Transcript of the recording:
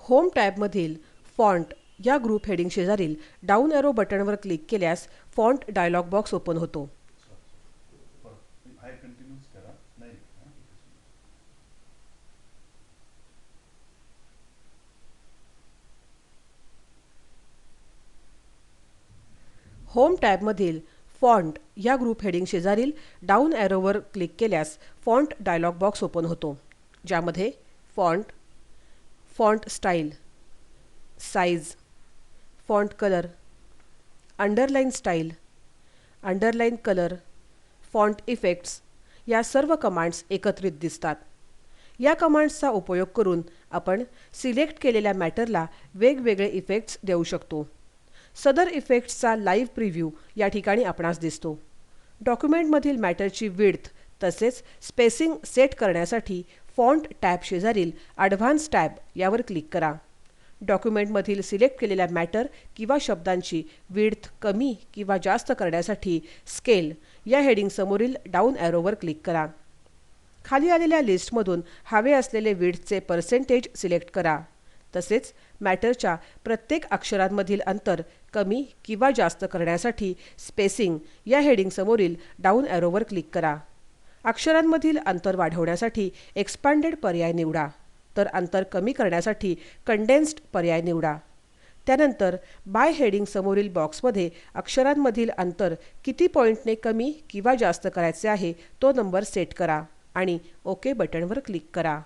Home टॅबमधील font या group heading शेजारील down arrow बटनवर click केल्यास फॉन्ट डायलॉग बॉक्स ओपन होतो. होम टॅबमधील फॉन्ट या ग्रुप हेडिंग शेजारील डाऊन एरोवर क्लिक केल्यास फॉन्ट डायलॉग बॉक्स ओपन होतो, ज्यामध्ये font, font style, size, font colour, underline style, underline colour, font effects या सर्व कमांड्स एकत्रित दिसतात. या कमांड्सचा उपयोग करून आपण सिलेक्ट केलेल्या मॅटरला वेगवेगळे इफेक्ट्स देऊ शकतो. सदर इफेक्ट्सचा लाईव्ह प्रिव्ह्यू या ठिकाणी आपणास दिसतो. डॉक्युमेंटमधील मॅटरची विड्थ तसेच स्पेसिंग सेट करण्यासाठी फॉन्ट टॅब शेजारील ॲडव्हान्स टॅब यावर क्लिक करा. डॉक्युमेंटमधील सिलेक्ट केलेल्या मॅटर किंवा शब्दांची विड्थ कमी किंवा जास्त करण्यासाठी स्केल या हेडिंग समोरील डाऊन एरोवर क्लिक करा. खाली आलेल्या लिस्टमधून हवे असलेले विड्थचे पर्सेंटेज सिलेक्ट करा. तसेच मॅटरच्या प्रत्येक अक्षरांमधील अंतर कमी किंवा जास्त करण्यासाठी स्पेसिंग या हेडिंग समोरील डाऊन एरोवर क्लिक करा. अक्षरांमधील अंतर वाढवण्यासाठी एक्सपांडेड पर्याय निवडा, तर अंतर कमी करण्यासाठी कंडेन्स्ड पर्याय निवडा. त्यानंतर बाय हेडिंग समोरील बॉक्समध्ये अक्षरांमधील अंतर किती पॉईंटने कमी किंवा जास्त करायचे आहे तो नंबर सेट करा आणि ओके बटनवर क्लिक करा.